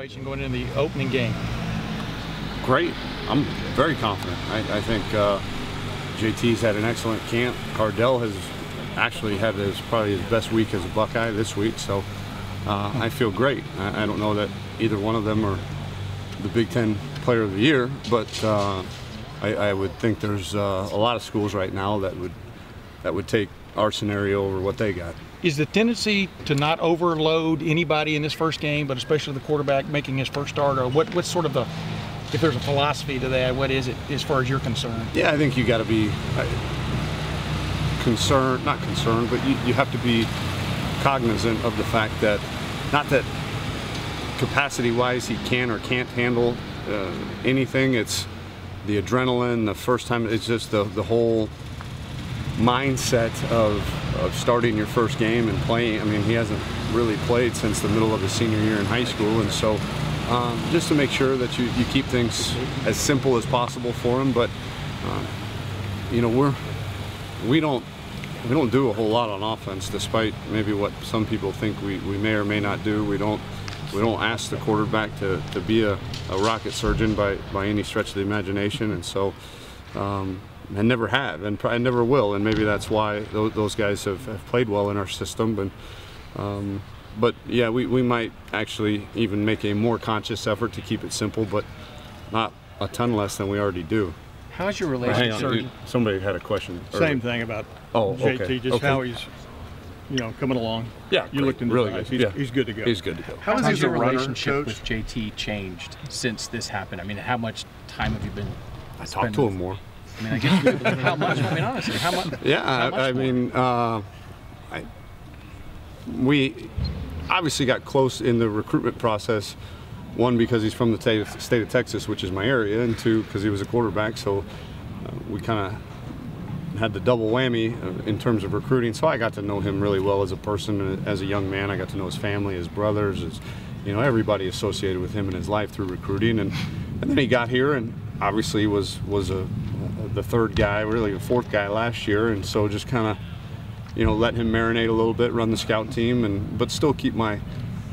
situation going into the opening game? Great. I'm very confident. I think JT's had an excellent camp. Cardell has actually had probably his best week as a Buckeye this week, so I feel great. I don't know that either one of them are the Big Ten Player of the Year, but I would think there's a lot of schools right now that would take our scenario over what they got. Is the tendency to not overload anybody in this first game, but especially the quarterback making his first start, or what's sort of if there's a philosophy to that, what is it as far as you're concerned? Yeah, I think you got to be not concerned, but you have to be cognizant of the fact that, not that capacity-wise he can or can't handle anything. It's the adrenaline, the first time. It's just the whole mindset of starting your first game and playing. I mean, he hasn't really played since the middle of his senior year in high school, and so just to make sure that you keep things as simple as possible for him. But you know, we don't do a whole lot on offense, despite maybe what some people think we may or may not do. We don't ask the quarterback to be a rocket surgeon by any stretch of the imagination, and so and never have, and probably never will. And maybe that's why those guys have played well in our system. But yeah, we might actually even make a more conscious effort to keep it simple, but not a ton less than we already do. How's your relationship? Hang on, dude. Somebody had a question. Same thing about JT, just how he's coming along. Yeah, you looked into really the eyes. good. He's good to go. He's good to go. How's your relationship with JT changed since this happened? I mean, how much time have you been? I talk to him more. I mean, I guess how much? I mean, honestly, how much? Yeah, I mean, we obviously got close in the recruitment process. One, because he's from the state of Texas, which is my area, and two, because he was a quarterback. So we kind of had the double whammy in terms of recruiting. So I got to know him really well as a person, as a young man. I got to know his family, his brothers, everybody associated with him in his life through recruiting. And then he got here, and obviously was the third guy, really the fourth guy last year. And so just kind of let him marinate a little bit, run the scout team, but still keep my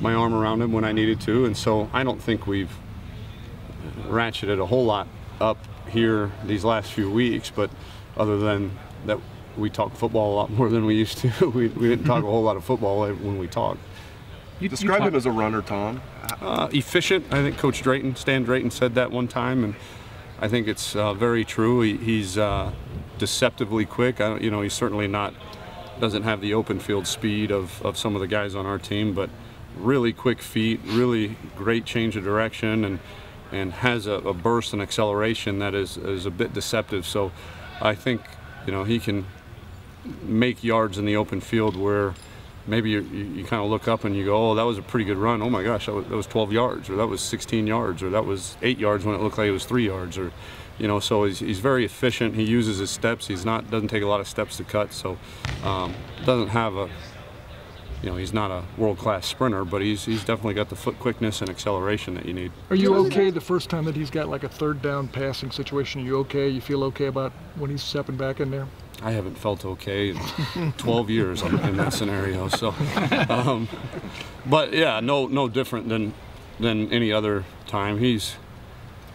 arm around him when I needed to. And so I don't think we've ratcheted a whole lot up here these last few weeks, but other than that, we talk football a lot more than we used to. we didn't talk a whole lot of football when we talked. Describe him as a runner, Tom. Efficient. I think Coach Stan Drayton said that one time, and I think it's very true. He's deceptively quick. He's certainly doesn't have the open field speed of some of the guys on our team, but really quick feet, really great change of direction, and has a burst and acceleration that is a bit deceptive. So I think he can make yards in the open field where maybe you kind of look up and you go, oh, that was a pretty good run. Oh my gosh, that was 12 yards, or that was 16 yards, or that was 8 yards when it looked like it was 3 yards, or so he's very efficient. He uses his steps. Doesn't take a lot of steps to cut, so doesn't have he's not a world-class sprinter, but he's definitely got the foot quickness and acceleration that you need. Are you okay the first time that he's got like a third down passing situation? Are you okay? You feel okay about when he's stepping back in there? I haven't felt okay in 12 years in that scenario. So, but yeah, no different than any other time. He's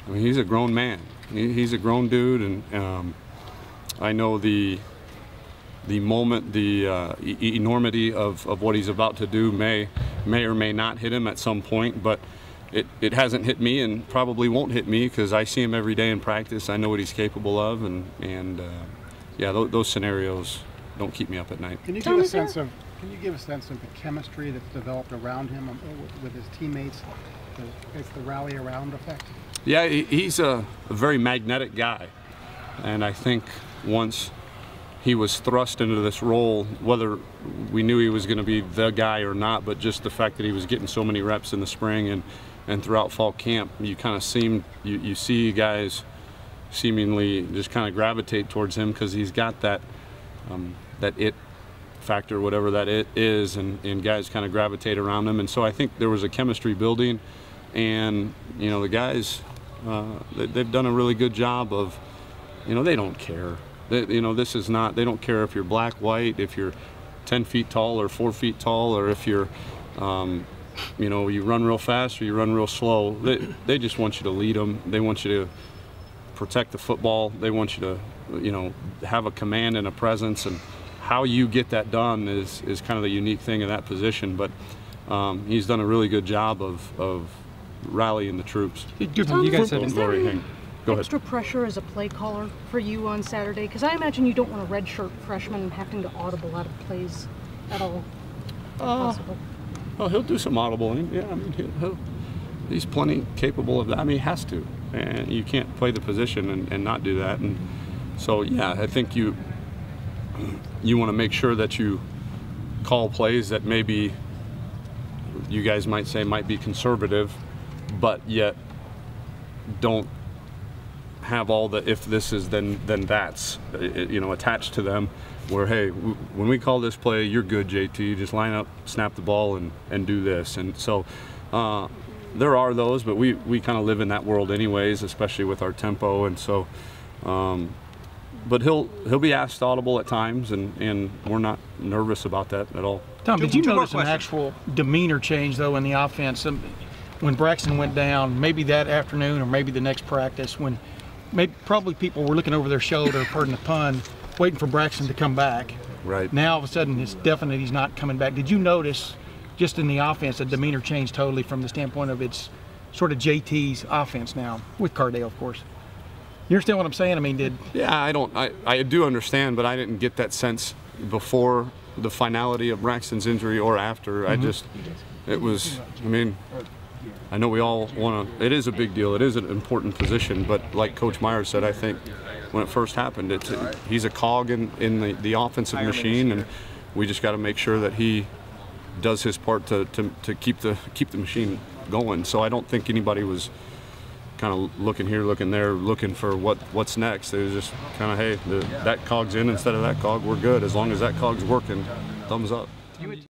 a grown man. He's a grown dude, and I know the moment, the enormity of what he's about to do may or may not hit him at some point, but it hasn't hit me and probably won't hit me because I see him every day in practice. I know what he's capable of, and yeah, those scenarios don't keep me up at night. Can you give a sense of the chemistry that's developed around him with his teammates? It's the rally around effect. Yeah, he's a very magnetic guy, and I think once he was thrust into this role, whether we knew he was going to be the guy or not, but just the fact that he was getting so many reps in the spring and throughout fall camp, you kind of you see guys seemingly just kind of gravitate towards him because he's got that it factor, whatever that it is, and guys kind of gravitate around him. And so I think there was a chemistry building, and the guys, they've done a really good job of, they don't care. This is not, they don't care if you're black, white, if you're 10 feet tall or 4 feet tall, or if you're you know, you run real fast or you run real slow. They just want you to lead them. They want you to protect the football. They want you to, you know, have a command and a presence, and how you get that done is kind of the unique thing in that position. But he's done a really good job of rallying the troops. Tom, you guys have Go extra ahead. pressure as a play caller for you on Saturday? Because I imagine you don't want a redshirt freshman having to audible out of plays at all. Possible. Well, he'll do some audibling. Yeah, I mean, he's plenty capable of that. I mean, he has to, and you can't play the position and not do that. And so, yeah, I think you want to make sure that you call plays that maybe you guys might say might be conservative, but yet don't have all the if this is then that's, you know, attached to them, where, hey, when we call this play, you're good, JT, just line up, snap the ball, and do this. And so there are those, but we kind of live in that world anyways, especially with our tempo. And so but he'll be asked audible at times, and we're not nervous about that at all. Tom, did you notice an actual demeanor change, though, in the offense when Braxton went down, maybe that afternoon or maybe the next practice, when probably people were looking over their shoulder, pardon the pun, waiting for Braxton to come back? Right. Now, all of a sudden, it's definite he's not coming back. Did you notice, just in the offense, a demeanor change totally from the standpoint of it's sort of JT's offense now, with Cardale, of course? You understand what I'm saying? I mean, Yeah, I do understand, but I didn't get that sense before the finality of Braxton's injury or after. It was, I mean, I know we all want to, it is a big deal, it is an important position, but like Coach Myers said, I think when it first happened, he's a cog in the offensive machine, and we just got to make sure that he does his part to keep the machine going. So I don't think anybody was kind of looking here, looking there, looking for what's next. It was just kind of, hey, that cog's in instead of that cog, we're good. As long as that cog's working, thumbs up.